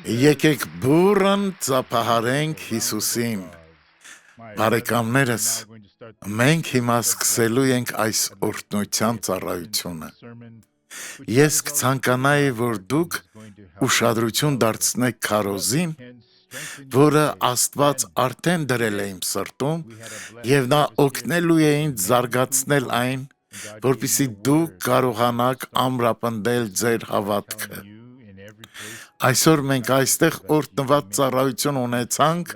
Եկեք բուրըն ծափահարենք Հիսուսին։ Բարեկամներս, մենք հիմա սկսելու ենք այս օրհնության ծառայությունը։ Ես կցանկանայի, որ դուք ուշադրություն դարձնեք քարոզին, որը Աստված արդեն դրել է իմ սրտում, եւ նա օգնելու է ինձ զարգացնել այն, որպեսզի դուք կարողանաք ամրապնդել ձեր հավատքը։ Այսօր մենք այստեղ օրհնված ծառայություն ունեցանք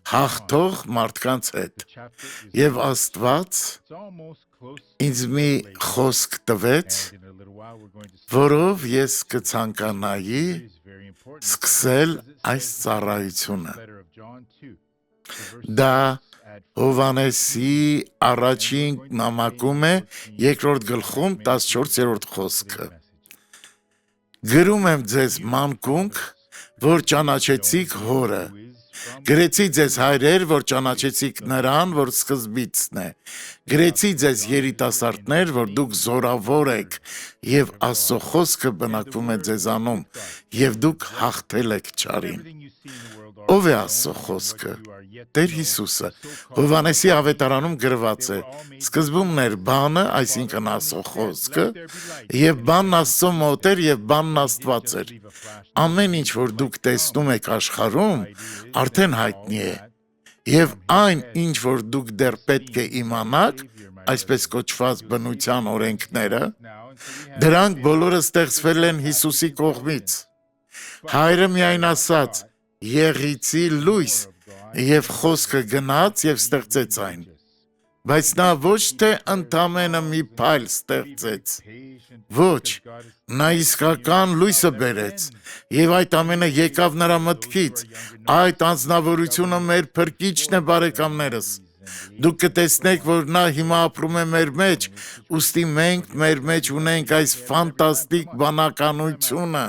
հաղթող մարդկանց հետ, եւ Աստված ինձ մի խոսք տվեց, որով ես կցանկանայի սկսել այս ծառայությունը։ Դա Հովհաննեսի առաջին նամակում է 2-րդ գլխում 14-րդ խոսքը։ Գրում եմ ձեզ մանկունք, որ ճանաչեցիք հորը, գրեցի ձեզ հայրեր, որ ճանաչեցիք նրան, որ սկզբիցն է, գրեցի ձեզ երիտասարդներ, որ դուք զորավոր եք, եւ Աստծո խոսքը բնակվում է ձեզանում, եւ դուք հաղթել եք չարին։ Ո՞վ է Աստծո խոսքը։ Տեր Հիսուսը։ Հովհաննեսի ավետարանում գրված է. սկզբումն էր բանը, այսինքն Աստծո խոսքը, եւ բանն Աստծո մոտ էր, եւ բանն Աստված էր։ Ամեն ինչ, որ դուք տեսնում եք աշխարհում, արդեն հայտնի է։ Եվ այն, ինչ որ դուք դեռ պետք է իմանաք, այսպես կոչված բնության օրենքները, դրանք բոլորը ստեղծվել են Հիսուսի կողմից։ Հայրը միայն ասաց. եղիցի լույս, եւ խոսքը գնաց եւ ստեղծեց այն։ Բայց նա ոչ թե ընդամենը մի փայլ ստեղծեց, ոչ, նա իսկական լույսը բերեց, եւ այդ ամենը եկավ նրա մտքից, այդ անձնավորությունը մեր փրկիչն է, բարեկամներս։ Դուք կտեսնեք, որ նա հիմա ապրում է մեր մեջ, ուստի մենք մեր մեջ ունենք այս ֆանտաստիկ բանականությունը։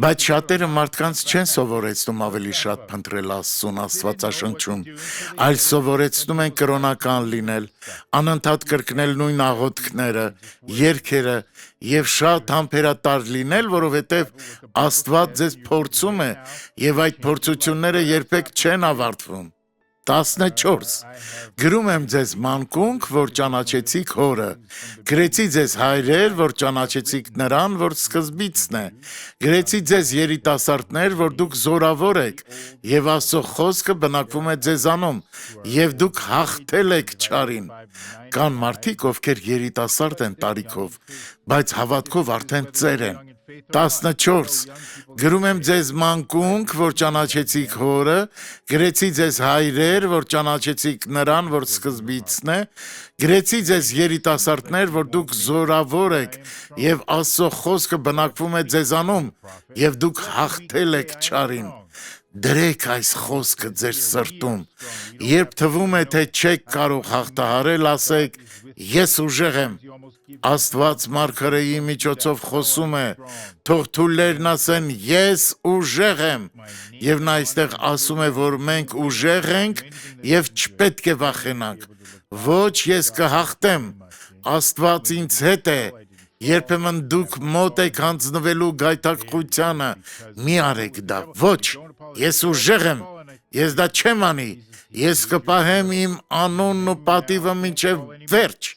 Բայց շատերը մարդկանց չեն սովորեցնում ավելի շատ փնտրել Աստծուն Աստվածաշնչում, այլ սովորեցնում են կրոնական լինել, անընդհատ կրկնել նույն աղոթքները, երգերը եւ շատ համբերատար լինել, որովհետեւ Աստված ձեզ փորձում է եւ այդ փորձությունները երբեք չեն ավարտվում։ 14. Գրում եմ ձեզ մանկունք, որ ճանաչեցիք հորը, գրեցի ձեզ հայրեր, որ ճանաչեցիք նրան, որ սկզբիցն է, գրեցի ձեզ երիտասարդներ, որ դուք զորավոր եք, եւ Աստծո խոսքը բնակվում է ձեզանում, եւ դուք հաղթել եք չարին։ Կան մարդիկ, ովքեր երիտասարդ են տարիքով, բայց հավատքով արդեն ծեր են։ 14. Գրում եմ ձեզ մանկունք, որ ճանաչեցիք հորը, գրեցի ձեզ հայրեր, որ ճանաչեցիք նրան, որ սկզբիցն է, գրեցի ձեզ երիտասարդներ, որ դուք զորավոր եք, եւ Աստծո խոսքը բնակվում է ձեզանում, եւ դուք հաղթել եք չարին։ Դրեք այս խոսքը ձեր սրտում։ Երբ թվում է, թե չեք կարող հաղթահարել, ասեք. ես ուժեղ եմ։ Աստված մարգարեի միջոցով խոսում է, թող թուլերն ասեն, ես ուժեղ եմ։ Եվ նա այստեղ ասում է, որ մենք ուժեղ ենք եւ չպետք է վախենանք։ Ոչ, ես կհաղթեմ։ Աստված ինձ հետ է։ Երբեմն դուք մոտ եք հանձնվելու գայթակղությանը, մի արեք դա, ոչ, ես ուժեղ եմ, ես դա չեմ անի, ես կպահեմ իմ անունն ու պատիվը մինչև վերջ։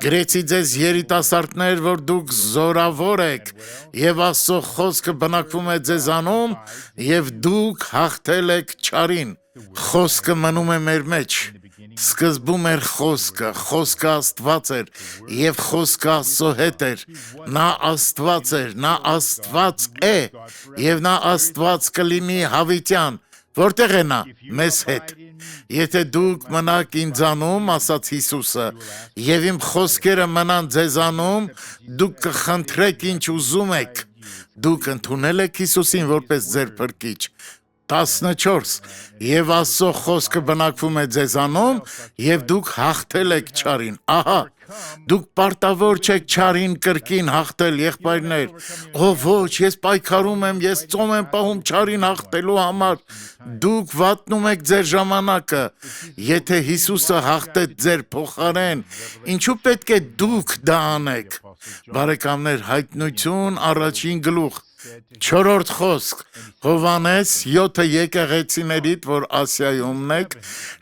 Գրեցի ձեզ երիտասարդներ, որ դուք զորավոր եք, եւ Աստծո խոսքը բնակվում է ձեզանում, եւ դուք հաղթել եք չարին։ Խոսքը մնում է մեր մեջ։ Սկզբում էր խոսքը, խոսքը Աստված էր, եւ խոսքը Աստծո հետ էր, նա Աստված էր, նա Աստված է, եւ նա Աստված կլինի հավիտյան, որտեղ է նա, մեզ հետ։ Եթե դուք մնաք ինձանում, ասաց Հիսուսը, եւ իմ խոսքերը մնան ձեզանում, դուք կխնդրեք ինչ ուզում եք։ Դուք ընդունել եք Հիսուսին որպես ձեր փրկիչ։ 14. Եվ Աստծո խոսքը բնակվում է ձեզանում, եւ դուք հաղթել եք չարին։ Ահա, դուք պարտավոր չեք չարին կրկին հաղթել, եղբայրներ։ Ո ոչ, ես պայքարում եմ, ես ծոմ եմ պահում չարին հաղթելու համար։ Դուք վատնում եք ձեր ժամանակը։ Եթե Հիսուսը հաղթեց ձեր փոխարեն, ինչու պետք է դուք դա անեք։ Բարեկամներ, հայտնություն առաջին գլուխ։ Չորրորդ խոսք Հովանես 7 եկեղեցիներիդ, որ Ասիայումն եք,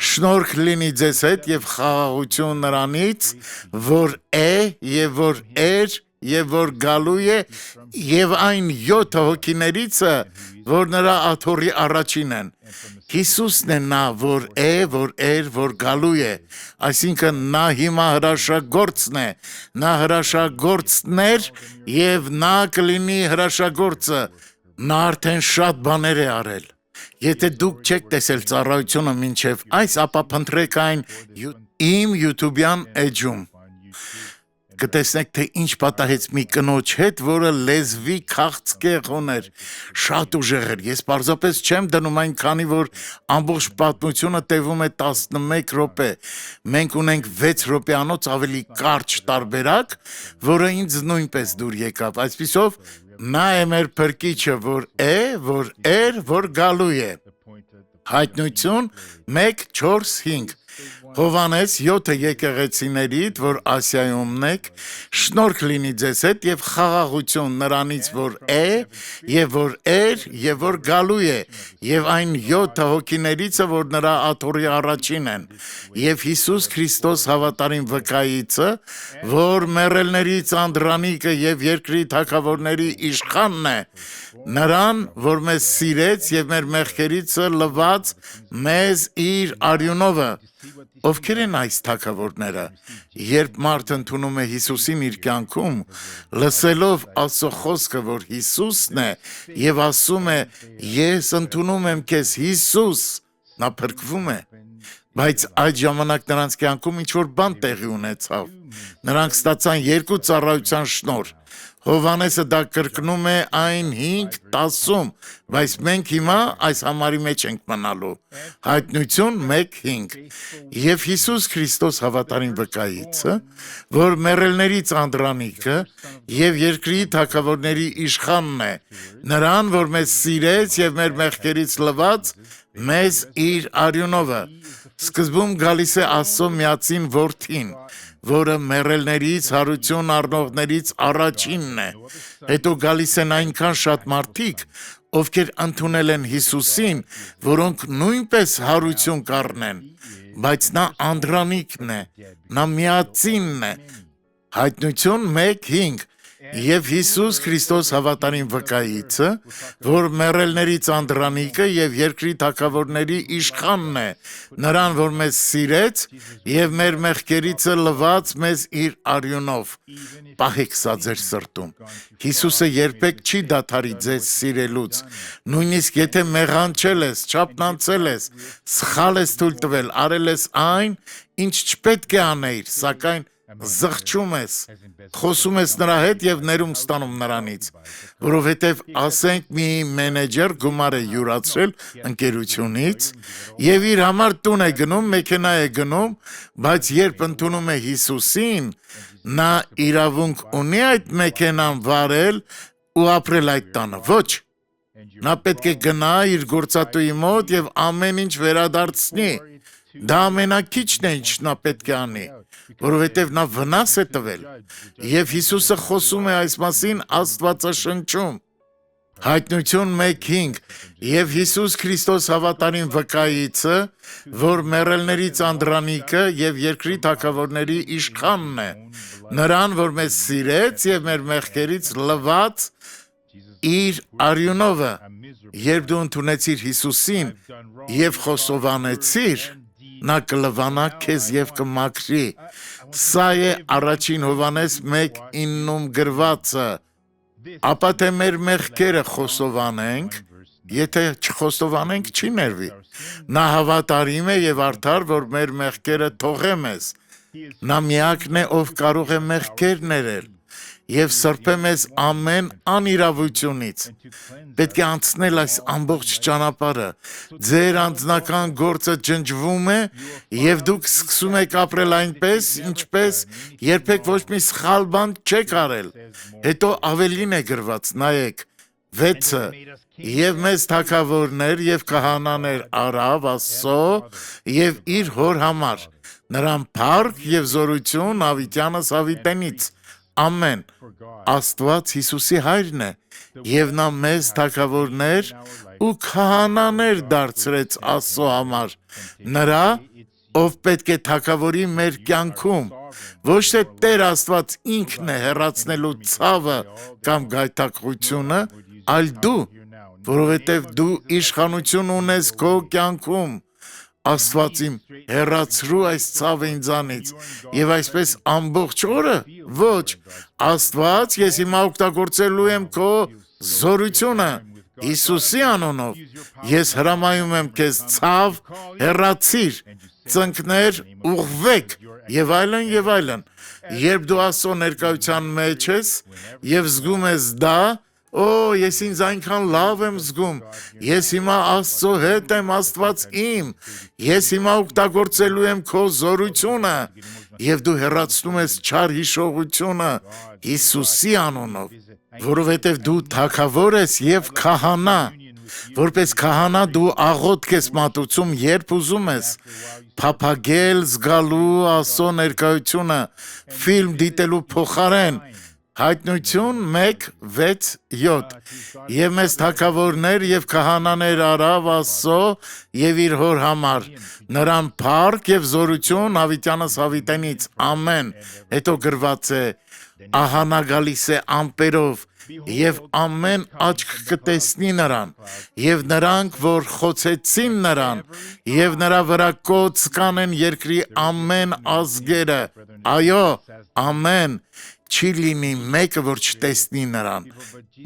շնորհք լինի ձեզ հետ եւ խաղաղություն նրանից, որ է եւ որ էր եւ որ գալու է եւ այն 7 հոգիներիցը, որ նրա աթոռի առաջին են։ Հիսուսն է նա, որ է, որ էր, որ գալու է, այսինքն նա հիմա հրաշագործն է, նա հրաշագործն էր եւ նա կլինի հրաշագործը, նա արդեն շատ բաներ է արել։ Եթե դուք չեք տեսել ծառայությունը մինչև այս, ապա փնտրեք այն իմ YouTube-յան էջում։ Կտեսնեք, թե ինչ պատահեց մի կնոջ հետ, որը լեզվի քաղցկեղ ուներ, շատ ուժեղ էր, ես պարզապես չեմ դնում այն, քանի որ ամբողջ պատմությունը տևում է 11 րոպե, մենք ունենք 6 րոպեանոց ավելի կարճ տարբերակ, որը ինձ նույնպես դուր եկավ, այսպիսով նա է մեր փրկիչը, որ է, որ էր, որ գալու է, հայտնություն 1:4-5 Հովանես 7 եկեղեցիներիդ, որ Ասիայումն եք, շնորհք լինի ձեզ հետ եւ խաղաղություն նրանից, որ է եւ որ էր եւ որ գալու է, եւ այն 7 հոգիներիցը, որ նրա աթոռի առաջին են, եւ Հիսուս Քրիստոս հավատարիմ վկայիցը, որ մեռելներից անդրանիկը եւ երկրի թագավորների իշխանն է, նրան, որ մեզ սիրեց եւ մեր մեղքերիցը լվաց մեզ իր արյունովը։ Ովքեր են այս թագավորները, երբ մարդ ընդունում է Հիսուսին իր կյանքում, լսելով Աստծո խոսքը, որ Հիսուսն է եւ ասում է ես ընդունում եմ քեզ Հիսուս, նա փրկվում է, բայց այդ ժամանակ նրանց կյանքում ինչ-որ բան տեղի ունեցավ, նրանք ստացան 2 ծառայության շնորհ, Հովանեսը դա կրկնում է այն 5:10, բայց մենք հիմա այս համարի մեջ ենք մնալու, հայտնություն 1:5, եւ Հիսուս Քրիստոս հավատարիմ վկայիցը, որ մեռելներից անդրանիկը եւ երկրի թագավորների իշխանն է, նրան, որ մեզ սիրեց եւ մեր մեղքերից լվաց, մեզ իր արյունովը, սկզբում գալիս է Աստծո միածին որդին, որը մեռելներից հարություն առնողներից առաջինն է, հետո գալիս են այնքան շատ մարդիկ, ովքեր ընդունել են Հիսուսին, որոնք նույնպես հարություն կառնեն, բայց նա անդրանիկն է, նա միածինն է, հայտնություն 1:5, եւ Հիսուս Քրիստոս հավատարիմ վկայիցը, որ մեռելներից անդրանիկը եւ երկրի թագավորների իշխանն է, նրան, որ մեզ սիրեց եւ մեր մեղքերիցը լվաց մեզ իր արյունով, պահեք սա ձեր սրտում, Հիսուսը երբեք չի դադարի ձեզ սիրելուց, նույնիսկ եթե մեղանչել ես, չափնանցել ես, սխալ ես թույլ տվել, արել ես այն, ինչ չպետք է անեիր, սակայն զղջում ես, խոսում ես նրա հետ եւ ներում ստանում նրանից, որովհետեւ ասենք մի մենեջեր գումար է յուրացրել ընկերությունից եւ իր համար տուն է գնում, մեքենա է գնում, բայց երբ ընդունում է Հիսուսին, նա իրավունք ունի այդ մեքենան վարել ու ապրել այդ տանը, ոչ, նա պետք է գնա իր գործատուի մոտ եւ ամեն ինչ վերադարձնի, դա ամենակիչն է, ինչ նա պետք է անի, որովհետև նա վնաս է տվել, եւ Հիսուսը խոսում է այս մասին Աստվածաշնչում, հայտնություն 1:5, եւ Հիսուս Քրիստոս հավատարիմ վկայիցը, որ մեռելներից անդրանիկը եւ երկրի թագավորների իշխանն է, նրան, որ մեզ սիրեց եւ մեր մեղքերից լվաց իր արյունովը, երբ դու ընդունեցիր Հիսուսին եւ խոստովանեցիր, նա կլվանա քեզ եւ կմաքրի, սա է առաջին Հովանես 1:9 գրվածը, ապա թե մեր մեղքերը խոստովանենք, եթե չխոստովանենք չի ներվի, նա հավատարիմ է եւ արդար, որ մեր մեղքերը թողե մեզ, նա միակն է, ով կարող է մեղքեր ներել, եւ սրբե մեզ ամեն անիրավությունից, պետք է անցնել այս ամբողջ ճանապարհը, ձեր անձնական գործը ջնջվում է եւ դուք սկսում եք ապրել այնպես, ինչպես երբեք ոչ մի սխալ բան չեք արել, հետո ավելին է գրված, նայեք, 6-ը, եւ մեզ թագավորներ եւ քահանաներ արավ Աստծո եւ իր հոր համար, նրան փառք եւ զորություն Ավիտյանս Ավիտենից, ամեն։ Աստված Հիսուսի հայրն է, եւ նա մեզ թագավորներ ու քահանաներ դարձրեց Աստծո համար։ Նրա, ով պետք է թագավորի մեր կյանքում, ոչ թե Տեր Աստված ինքն է հեռացնելու ցավը կամ գայթակղությունը, այլ դու, որովհետև դու իշխանություն ունես քո կյանքում։ Աստված իմ հեռացրու այս ցավը ինձանից, եւ այսպես ամբողջ օրը, ոչ, Աստված, ես հիմա օգտագործելու եմ քո զորությունը Հիսուսի անունով, ես հրամայում եմ քեզ ցավ, հեռացիր, ծնկներ, ուղղվեք, եւ այլն եւ այլն։ Երբ դու Աստծո ներկայության մեջ ես եւ զգում ես դա, ես ինձ այնքան լավ եմ զգում, ես հիմա Աստծո հետ եմ, Աստված իմ, ես հիմա օգտագործելու եմ քո զորությունը, եւ դու հեռացնում ես չար հիշողությունը Հիսուսի անունով, որովհետեւ դու թագավոր ես եւ քահանա, որպես քահանա դու աղոթք ես մատուցում, երբ ուզում ես, փափագել զգալու Աստծո ներկայությունը, ֆիլմ դիտելու փոխարեն, Հայտնություն 1:6-7 Եվ մեզ թագավորներ եւ քահանաներ արավ Աստծո եւ իր հոր համար, նրան փառք եւ զորություն Հավիտյանս Հավիտենից, ամեն, հետո գրված է, ահա նա գալիս է ամպերով, եւ ամեն աչք կտեսնի նրան, եւ նրանք, որ խոցեցին նրան, եւ նրա վրա կոց կանեն երկրի ամեն ազգերը, այո, ամեն, չի լինի մեկը, որ չտեսնի նրան,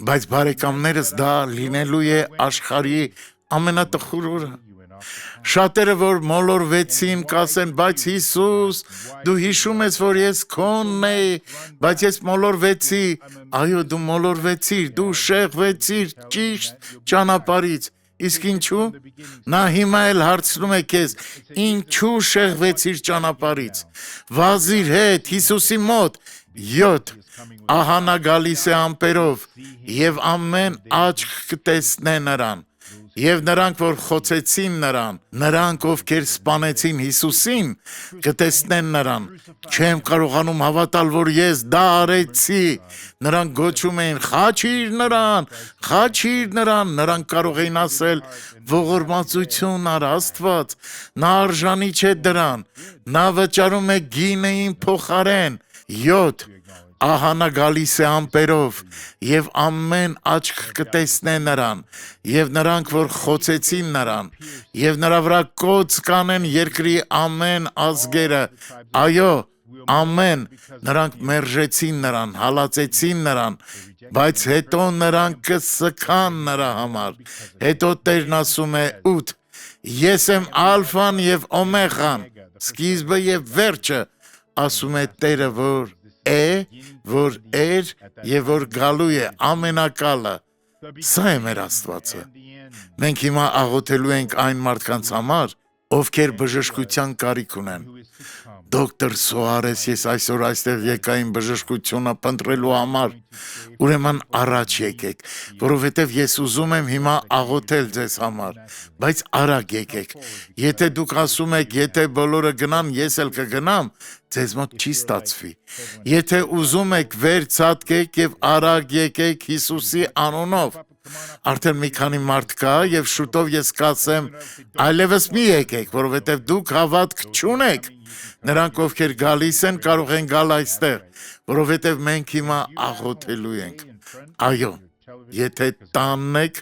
բայց բարեկամներս դա լինելու է աշխարհի ամենատխուր օրը։ Շատերը, որ մոլորվեցին, կասեն, բայց Հիսուս, դու հիշում ես, որ ես քոնն էի, բայց ես մոլորվեցի, այո, դու մոլորվեցիր, դու շեղվեցիր ճիշտ ճանապարհից, իսկ ինչու՞, նա հիմա էլ հարցնում է քեզ, ինչու շեղվեցիր ճանապարհից, վազիր հետ, Հիսուսի մոտ, 7 Ահա նա գալիս է ամպերով, եւ ամեն աչք կտեսնե նրան, եւ նրանք, որ խոցեցին նրան, նրանք, ովքեր սպանեցին Հիսուսին, կտեսնեն նրան, չեմ կարողանում հավատալ, որ ես դա արեցի, նրանք գոչում էին, խաչիր նրան, նրանք կարող էին ասել, ողորմածություն առ Աստված, նա արժանի չէ դրան, նա վճարում է գինեին փոխարեն, 7 Ահա նա գալիս է ամպերով, եւ ամեն աչք կտեսնե նրան, եւ նրանք, որ խոցեցին նրան, եւ նրա վրա կոց կանեն երկրի ամեն ազգերը, այո, ամեն, նրանք մերժեցին նրան, հալածեցին նրան, բայց հետո նրանք կսքան նրա համար, հետո Տերն ասում է 8 Ես եմ ալֆան եւ օմեգան, սկիզբը եւ վերջը, ասում է Տերը, որ որ էր եւ որ գալու է ամենակալը, սա է մեր Աստվածը։ Մենք հիմա աղոթելու ենք այն մարդկանց համար, ովքեր բժշկության կարիք ունեն։ Դոկտոր Սուարես, ես այսօր այստեղ եկա իմ բժշկությունը փնտրելու համար, ուրեմն առաջ եկեք, որովհետև ես ուզում եմ հիմա աղոթել ձեզ համար, բայց արագ եկեք, եթե դուք ասում եք, եթե բոլորը գնան, ես էլ կգնամ, ձեզ մոտ չի ստացվի, եթե ուզում եք վեր ցատկեք եւ արագ եկեք Հիսուսի անունով, արդեն մի քանի մարդ կա եւ շուտով ես կասեմ, այլևս մի եկեք, որովհետև դուք հավատք չունեք, նրանք ովքեր գալիս են կարող են գալ այստեղ, որովհետև մենք հիմա աղոթելու ենք, այո, եթե տանն եք,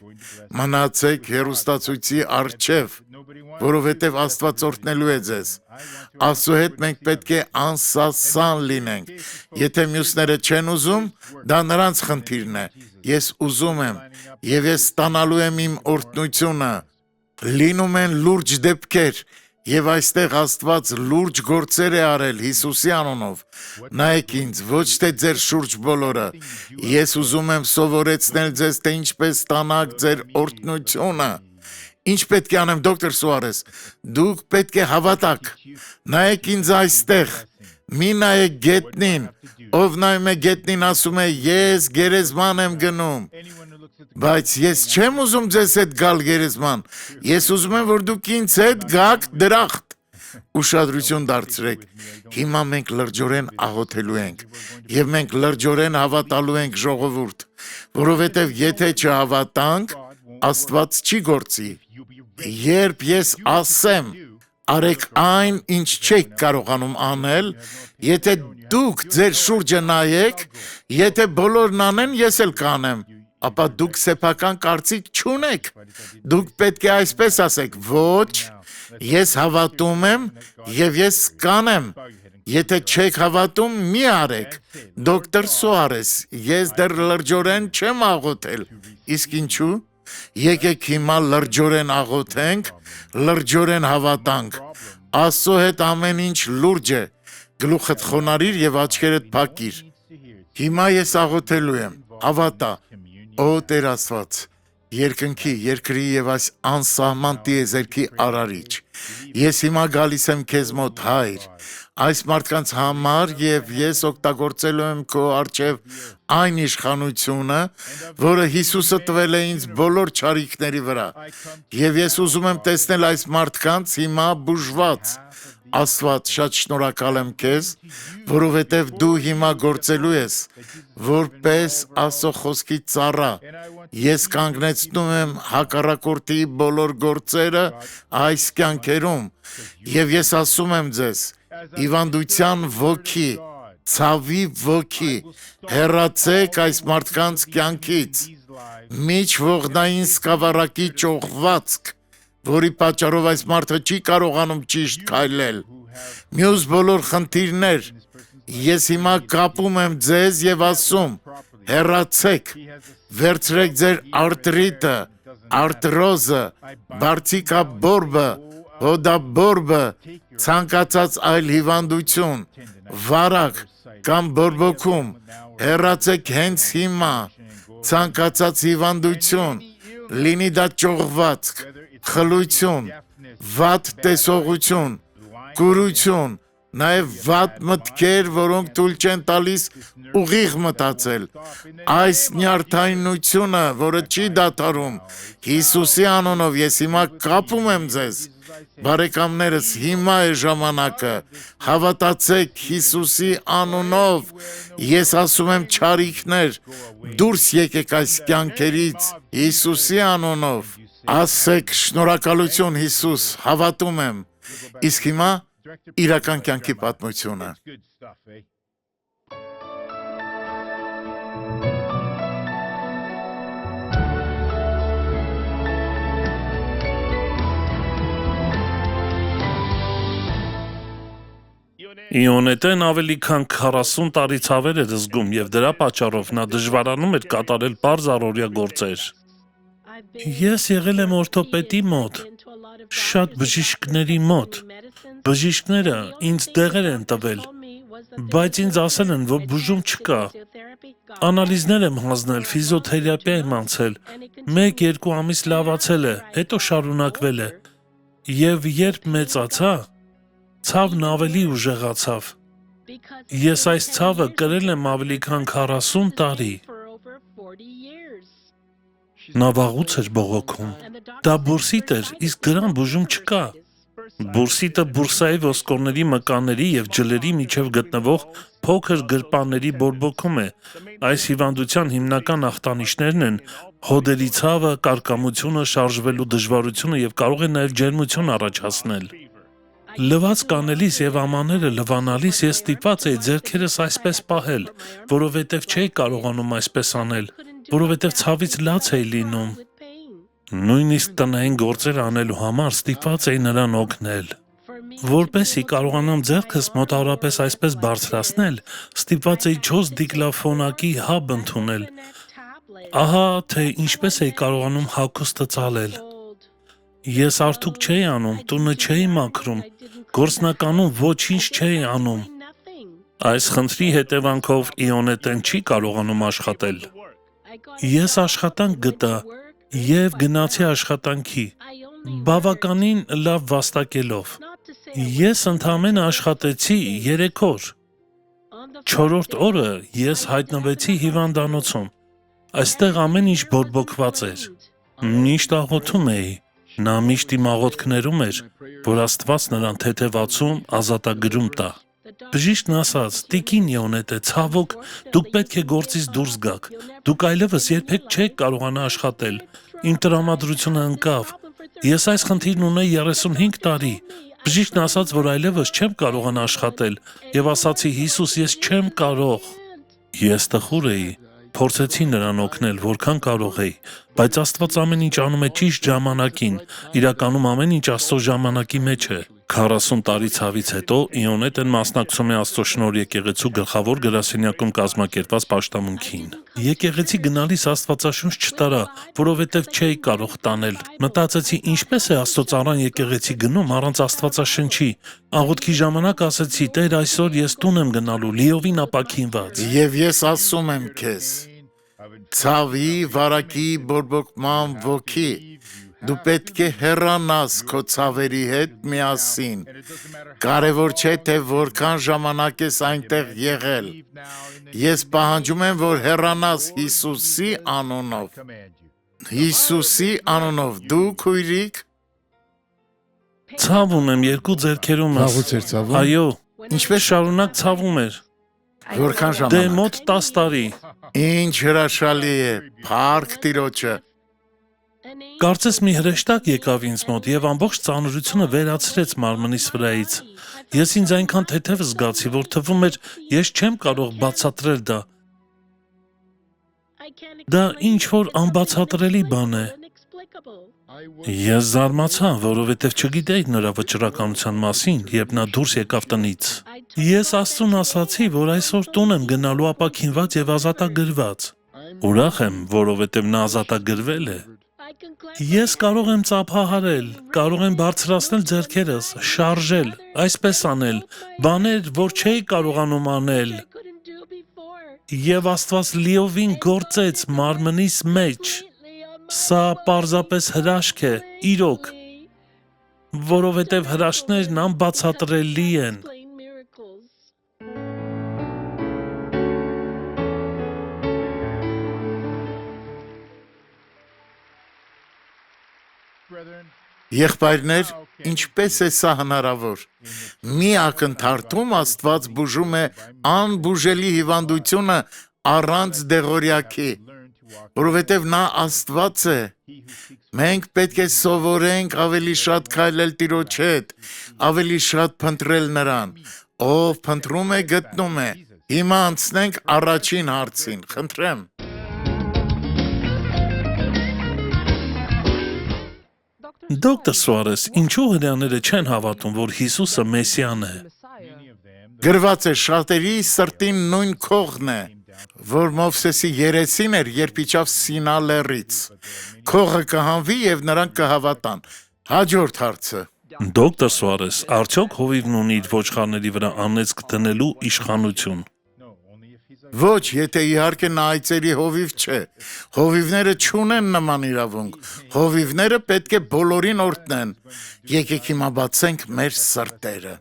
մնացեք հեռուստացույցի առջև, որովհետև Աստված օրհնելու է ձեզ, Աստծո հետ մենք պետք է անսասան լինենք, եթե մյուսները չեն ուզում, դա նրանց խնդիրն է, ես ուզում եմ, եւ ես ստանալու եմ իմ օրհնությունը, լինում են լուրջ դեպքեր, եւ այստեղ Աստված լուրջ գործեր է արել Հիսուսի անունով, նայեք ինձ, ոչ թե ձեր շուրջ բոլորը, ես ուզում եմ սովորեցնել ձեզ, թե ինչպես ստանաք ձեր օրհնությունը, ինչ պետք է անեմ, դոկտոր Սուարես, դուք պետք է հավատաք, նայեք ինձ այստեղ, մի նայեք գետնին, ով նայում է գետնին ասում է, ես գերեզման եմ գնում, բայց ես չեմ ուզում ձեզ հետ գալ գերեզման, ես ուզում եմ, որ դուք ինձ հետ գաք դրախտ, ուշադրություն դարձրեք, հիմա մենք լրջորեն աղոթելու ենք, և մենք լրջորեն հավատալու ենք ժողովուրդ, որովհետև եթե չհավատանք, Աստված չի գործի, երբ ես ասեմ, արեք այն, ինչ չեք կարողանում անել, եթե դուք ձեր շուրջը նայեք, եթե բոլորն անեն, ես էլ կանեմ, ապա դուք սեփական կարծիք չունեք, դուք պետք է այսպես ասեք, ոչ, ես հավատում եմ և ես կանեմ, եթե չեք հավատում, մի արեք, դոկտոր Սոարես, ես դեռ լրջորեն չեմ աղոթել, իսկ ինչու, եկեք հիմա լրջորեն աղոթենք, լրջորեն հավատանք, Աստծո հետ ամեն ինչ լուրջ է, գլուխդ խոնարհիր և աչքերդ փակիր, հիմա ես աղոթելու եմ, հավատա, Ո Տեր Աստված, երկնքի, երկրի և այս անսահման տիեզերքի արարիչ, ես հիմա գալիս եմ քեզ մոտ Հայր, այս մարդկանց համար և ես օգտագործելու եմ քո առջև այն իշխանությունը, որը Հիսուսը տվել է ինձ բոլոր չարիքների վրա, և ես ուզում եմ տեսնել այս մարդկանց հիմա բուժված, Աստված, շատ շնորհակալ եմ քեզ, որովհետև դու հիմա գործելու ես, որպես Աստծո խոսքի ծառա, ես կանգնեցնում եմ հակառակորդի բոլոր գործերը այս կյանքերում, և ես ասում եմ ձեզ, հիվանդության ոգի, ցավի ոգի, հեռացեք այս մարդկանց կյանքից, միջ ողնային սկավառակի ճողվածք, որի պատճառով այս մարդը չի կարողանում ճիշտ քայլել, մյուս բոլոր խնդիրներ, ես հիմա կապում եմ ձեզ և ասում, հեռացեք, վերցրեք ձեր արտրիտը, արտրոզը, բարձիկաբորբը, հոդաբորբը, ցանկացած այլ հիվանդություն, վարակ կամ բորբոքում, հեռացեք հենց հիմա, ցանկացած հիվանդություն, լինի դա ճողվածք, խլություն, վատ տեսողություն, կուրություն, նաև վատ մտքեր, որոնք թույլ չեն տալիս ուղիղ մտածել, այս նյարդայնությունը, որը չի դադարում, Հիսուսի անունով ես հիմա կապում եմ ձեզ, բարեկամներս, հիմա է ժամանակը, հավատացեք Հիսուսի անունով, ես ասում եմ չարիքներ, դուրս եկեք այս կյանքերից, Հիսուսի անունով, ասեք շնորհակալություն Հիսուս, հավատում եմ, իսկ հիմա իրական կյանքի պատմությունը։ Իոնետեն ավելի քան 40 տարի ցավեր էր զգում և դրա պատճառով նա դժվարանում էր կատարել պարզ առօրյա գործեր։ Ես եղել եմ օրթոպեդի մոտ, շատ բժիշկների մոտ, բժիշկները ինձ դեղեր են տվել, բայց ինձ ասել են, որ բուժում չկա, անալիզներ եմ հանձնել, ֆիզիոթերապիա եմ անցել, 1-2 ամիս լավացել է, հետո շարունակվել է, և երբ մեծացա, ցավն ավելի ուժեղացավ, ես այս ցավը կրել եմ ավելի քան 40 տարի, նա վաղուց էր բողոքում, դա բուրսիտ էր, իսկ դրան բուժում չկա, բուրսիտը բուրսայի ոսկորների մկանների և ջլերի միջև գտնվող փոքր գրպանների բորբոքում է, այս հիվանդության հիմնական ախտանիշներն են հոդերի ցավը, կարկամությունը, շարժվելու դժվարությունը և կարող է նաև ջերմություն առաջացնել։ Լվացք կանելիս և ամաները լվանալիս ես ստիպված էի ձեռքերս այսպես պահել, որովհետև չէի կարողանում այսպես անել, որովհետև ցավից լաց էի լինում։ Նույնիսկ տնային գործեր անելու համար ստիպված էի նրան օգնել։ Որպեսզի կարողանամ ձեռքս մոտավորապես այսպես բարձրացնել, ստիպված էի 4 դիկլոֆոնակի հաբ ընդունել։ Ահա թե ինչպես էի կարողանում հագուստը ծալել։ Ես արդյունք չէի անում, տունը չէի մաքրում, գործնականում ոչինչ չէի անում։ Այս խնդրի հետևանքով Իոնետեն չի կարողանում աշխատել։ Ես աշխատանք գտա և գնացի աշխատանքի, բավականին լավ վաստակելով։ Ես ընդամենը աշխատեցի 3 օր։ 4-րդ օրը ես հայտնվեցի հիվանդանոցում։ Այստեղ ամեն ինչ բորբոքված էր։ Միշտ աղոթում էի։ Նա միշտ իմ աղոթքներում էր, որ Աստված նրան թեթևացում, ազատագրում տա։ Բժիշկն ասաց. «Տիկին Յոնետե, ցավոք, դուք պետք է գործից դուրս գաք։ Դուք այլևս երբեք չեք կարողանա աշխատել։ Իմ տրամադրությունը ընկավ։ Ես այս խնդիրն ունեի 35 տարի։ Բժիշկն ասաց, որ այլևս չեմ կարողանա աշխատել, եւ ասացի. Հիսուս, ես չեմ կարող»։ Ես տխուր էի։ Փորձեցի նրան օգնել, որքան կարող էի, բայց Աստված ամեն ինչ անում է ճիշտ ժամանակին։ Իրականում ամեն ինչ Աստծո ժամանակի մեջ է։ 40 տարի ցավից հետո Իոնետեն մասնակցում է Աստծո շնորհ եկեղեցու գլխավոր գրասենյակում կազմակերպված պաշտամունքին։ Եկեղեցի գնալիս Աստվածաշունչ չտարա, որովհետև չէի կարող տանել։ Մտածեցի, ինչպես է Աստծո ծառան եկեղեցի գնում առանց Աստվածաշնչի։ Աղոթքի ժամանակ ասեցի. «Տեր, այսօր ես տուն եմ գնալու լիովին ապաքինված»։ Եվ ես ասում եմ քեզ, ցավի, վարակի, բորբոքման ոգի, դու պետք է հեռանաս քո ցավերի հետ միասին։ Կարևոր չէ, թե որքան ժամանակ ես այնտեղ եղել։ Ես պահանջում եմ, որ հեռանաս Հիսուսի անունով։ Հիսուսի անունով դու քույրիկ։ Ցավ ունեմ երկու ձեռքերումս։ Վաղուց էր ցավում։ Այո, Ինչպես շարունակ ցավում էր։ որքան Դե ժամանակ։ մոտ 10 տարի։ Ինչ հրաշալի է, փառք Տիրոջը։ Կարծես մի հրեշտակ եկավ ինձ մոտ եւ ամբողջ ծանրությունը վերացրեց մարմնիս վրայից։ Ես ինձ այնքան թեթև զգացի, որ թվում էր, ես չեմ կարող բացատրել դա։ Դա ինչ որ անբացատրելի բան է։ Ես զարմացա, որովհետև չգիտեի նրա վճռականության մասին, երբ նա դուրս եկավ տնից։ Ես Աստծուն ասացի, որ այսօր տուն եմ գնալու ապաքինված եւ ազատագրված։ Ուրախ եմ, որովհետև նա ազատագրվել է։ Ես կարող եմ ծափահարել, կարող եմ բարձրացնել ձեռքերս, շարժել, այսպես անել, բաներ, որ չէի կարողանում անել։ Եվ Աստված լիովին գործեց մարմնիս մեջ։ Սա պարզապես հրաշք է, իրոք, որովհետև հրաշքներն անբացատրելի են։ Եղբայրներ, ինչպես է սա հնարավոր։ Մի ակնթարթում Աստված բուժում է անբուժելի հիվանդությունը առանց դեղորյակի, որովհետև նա Աստված է։ Մենք պետք է սովորենք ավելի շատ քայլել Տիրոջ հետ, ավելի շատ փնտրել նրան։ Ով փնտրում է, գտնում է։ Հիմա անցնենք առաջին հարցին, խնդրեմ։ Դոկտոր Սուարես, ինչու հրեաները չեն հավատում, որ Հիսուսը Մեսիան է։ Գրված է շատերի սրտին նույն քողն է, որ Մովսեսի երեսին էր, երբ իջավ Սինա լեռից։ Քողը կհանվի եւ նրանք կհավատան։ Հաջորդ հարցը։ Դոկտոր Սուարես, արդյոք հովիվն ունի իր ոչխարների վրա անեծք դնելու իշխանություն։ Ոչ, եթե իհարկե նա այծերի հովիվ չէ։ Հովիվները չունեն նման իրավունք։ Հովիվները պետք է բոլորին օրհնեն։ Եկեք հիմա բացենք մեր սրտերը։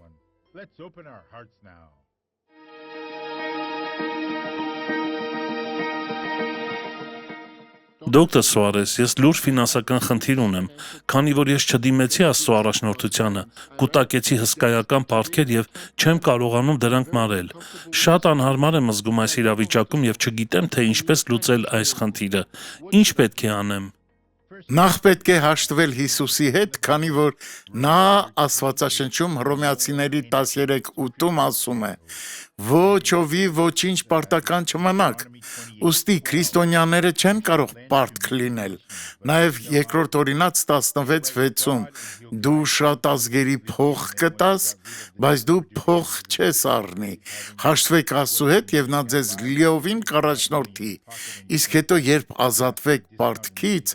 Դոկտոր Սուարես, ես լուրջ ֆինանսական խնդիր ունեմ, քանի որ ես չդիմեցի Աստծո առաջնորդությանը, կուտակեցի հսկայական պարտքեր եւ չեմ կարողանում դրանք մարել։ Շատ անհարմար եմ զգում այս իրավիճակում եւ չգիտեմ, թե ինչպես լուծել այս խնդիրը։ Ինչ պետք է անեմ։ Նախ պետք է հաշտվել Հիսուսի հետ, քանի որ նա Աստվածաշնչում Հռոմեացիների 13:8-ում ասում է. «Ոչ ովի ոչինչ պարտական չմնաք»։ Ուստի քրիստոնյաները չեն կարող պարտք լինել։ Նաև երկրորդ Օրինաց 16:6-ում դու շատ ազգերի փող կտաս, բայց դու փող չես առնի։ Հաշտվեք Աստծու հետ եւ նա ձեզ լիովին կառաջնորդի։ Իսկ հետո երբ ազատվեք պարտքից,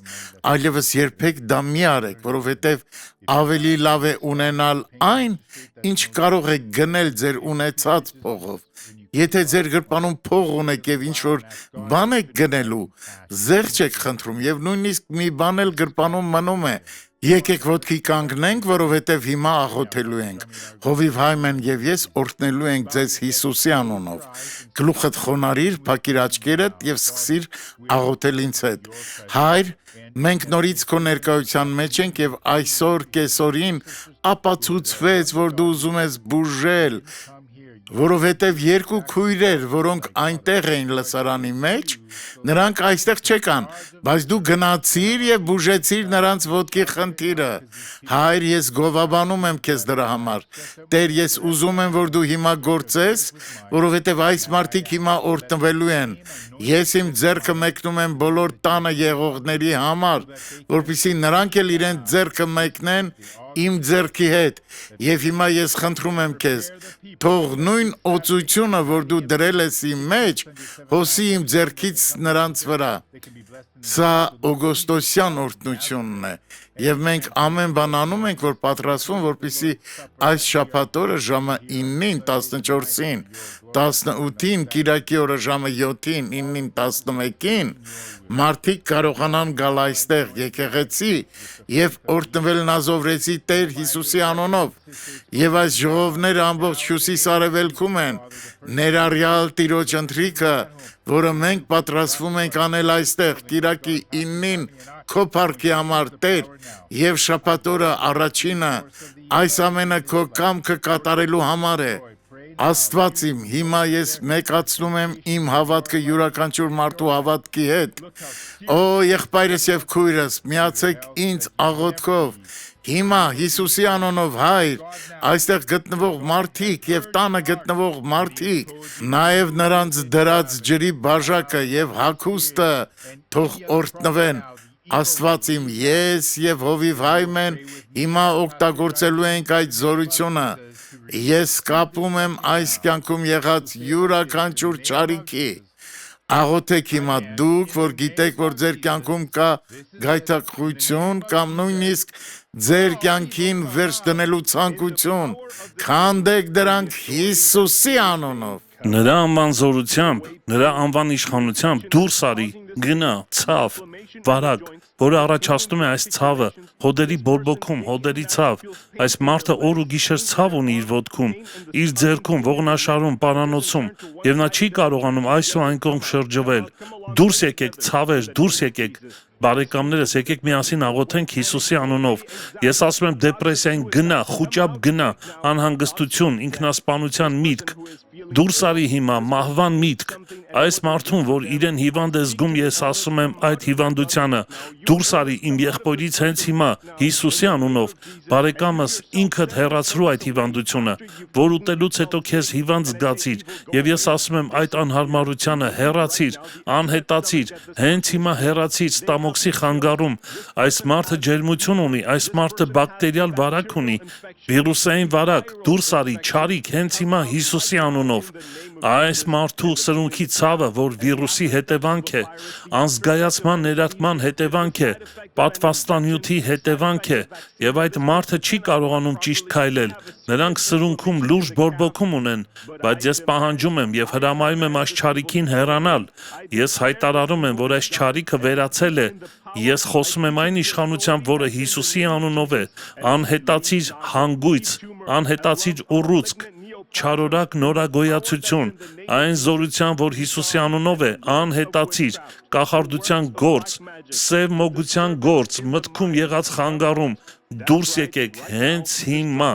այլևս երբեք դա մի արեք, որովհետև ավելի լավ է ունենալ այն, ինչ կարող եք գնել ձեր ունեցած փողով։ Եթե ձեր գրպանում փող ունեք եւ ինչ-որ բան եք գնելու, զեղչ եք խնդրում եւ նույնիսկ մի բան էլ գրպանում մնում է, Եկեք ոտքի կանգնենք, որովհետև հիմա աղոթելու ենք։ Հովիվ Հայմեն եւ ես օրհնելու ենք ձեզ Հիսուսի անունով։ Գլուխդ խոնարհիր, փակիր աչքերդ եւ սկսիր աղոթել ինձ հետ։ Հայր, մենք նորից քո ներկայության մեջ ենք եւ այսօր կեսօրին ապացուցվեց, որ դու ուզում ես բուժել, որովհետև երկու քույրեր, որոնք այնտեղ էին լսարանի մեջ, նրանք այստեղ չեկան, բայց դու գնացիր եւ բուժեցիր նրանց ոտքի խնդիրը։ Հայր, ես գովաբանում եմ քեզ դրա համար։ Տեր, ես ուզում եմ, որ դու հիմա գործես, որովհետև այս մարդիկ հիմա օրհնվելու են։ Ես իմ ձեռքը մեկնում եմ բոլոր տանը եղողների համար, որպեսզի նրանք էլ իրենց ձեռքը մեկնեն իմ ձեռքի հետ, եւ հիմա ես խնդրում եմ քեզ, թող նույն օծությունը, որ դու դրել ես իմ մեջ, հոսի իմ ձեռքից նրանց վրա։ Սա օգոստոսյան օրհնությունն է, եւ մենք ամեն բան անում ենք, որ պատրաստվում, որպեսզի այս շաբաթ օրը ժամը 9-ին, 14-ին, 18-ին, Կիրակի օրը ժամը 7-ին, 9-ին, 11-ին մարդիկ կարողանան գալ այստեղ եկեղեցի եւ օրհնվել Նազովրեցի Տեր Հիսուսի անունով։ Եվ այս ժողովները ամբողջ հյուսիս արևելքում են, ներառյալ Տիրոջ ընթրիքը, որը մենք պատրաստվում ենք անել այստեղ Կիրակի 9-ին քո փառքի համար, Տեր, եւ շաբաթ օրը առաջինը այս ամենը քո կամքը կատարելու համար է։ Աստված իմ, հիմա ես մեկացնում եմ իմ հավատքը յուրաքանչյուր մարդու հավատքի հետ։ Օ, եղբայրս եւ քույրս, միացեք ինձ աղոթքով։ Հիմա Հիսուսի անունով, Հայր, այստեղ գտնվող մարդիկ եւ տանը գտնվող մարդիկ, նաեւ նրանց դրած ջրի բաժակը եւ հագուստը թող օրհնվեն։ Աստված իմ, ես եւ Հովիվ Հայմեն հիմա օգտագործելու ենք այդ զորությունը։ Ես կապում եմ այս կյանքում եղած յուրաքանչյուր չարիքի։ Աղոթեք հիմա դուք, որ գիտեք, որ ձեր կյանքում կա գայթակղություն կամ նույնիսկ ձեր կյանքին վերջ դնելու ցանկություն, քանդեք դրանք Հիսուսի անունով։ Նրա անվան զորությամբ, նրա անվան իշխանությամբ դուրս արի, գնա, ցավ, վարակ, որը առաջացնում է այս ցավը, հոդերի բորբոքում, հոդերի ցավ, այս մարդը օր ու գիշեր ցավ ունի իր ոտքում, իր ձեռքում, ողնաշարում, պարանոցում, եւ նա չի կարողանում այս ու այն կողմ շրջվել։ Դուրս եկեք, ցավեր, դուրս եկեք։ Բարեկամներս, եկեք միասին աղոթենք Հիսուսի անունով։ Ես ասում եմ դեպրեսիային գնա, խուճապ գնա, անհանգստություն, ինքնասպանության միտք։ Դուրս արի հիմա, մահվան միտք։ Այս մարդուն, որ իրեն հիվանդ է զգում, ես ասում եմ այդ հիվանդությանը, դուրս արի իմ եղբորից հենց հիմա, Հիսուսի անունով։ Բարեկամս, ինքդ հեռացրու այդ հիվանդությունը, որ ուտելուց հետո քեզ հիվանդ զգացիր, եւ ես ասում եմ այդ անհարմարությանը հեռացիր, անհետացիր, հենց հիմա հեռացիր ստամոքսի խանգարում։ Այս մարդը ջերմություն ունի, այս մարդը բակտերիալ վարակ ունի, վիրուսային վարակ, դուրս արի, չարիք, հենց հիմա Հիսուսի անունով։ Այս մարդու սրունքի ցավը, որ վիրուսի հետևանք է, անզգայացման ներարկման հետևանք է, պատվաստանյութի հետևանք է, եւ այդ մարդը չի կարողանում ճիշտ քայլել։ Նրանք սրունքում լուրջ բորբոքում ունեն, բայց ես պահանջում եմ եւ հրամայում եմ այս չարիքին հեռանալ։ Ես հայտարարում եմ, որ այս չարիքը վերացել է։ Ես խոսում եմ այն իշխանությամբ, որը Հիսուսի անունով է, անհետացիր հանգույց, անհետացիր ուռուցք, չարորակ նորագոյացություն, այն զորության, որ Հիսուսի անունով է, անհետացիր, կախարդության գործ, սև մոգության գործ, մտքում եղած խանգարում, դուրս եկեք հենց հիմա։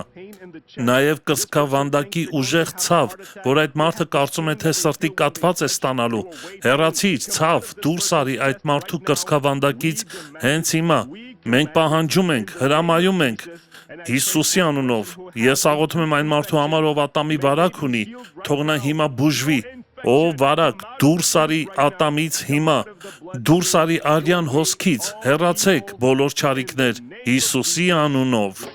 Նաև կրծքավանդակի ուժեղ ցավ, որ այդ մարդը կարծում է, թե սրտի կաթված է ստանալու, հեռացիր, ցավ, դուրս արի այդ մարդու կրծքավանդակից հենց հիմա։ Մենք պահանջում ենք, հրամայում ենք Հիսուսի անունով։ Ես աղոթում եմ այն մարդու համար, ով ատամի վարակ ունի, թող նա հիմա բուժվի։ Ո վարակ, դուրս արի ատամից հիմա, դուրս արի արյան հոսքից, հեռացեք բոլոր չարիքներ Հիսուսի անունով։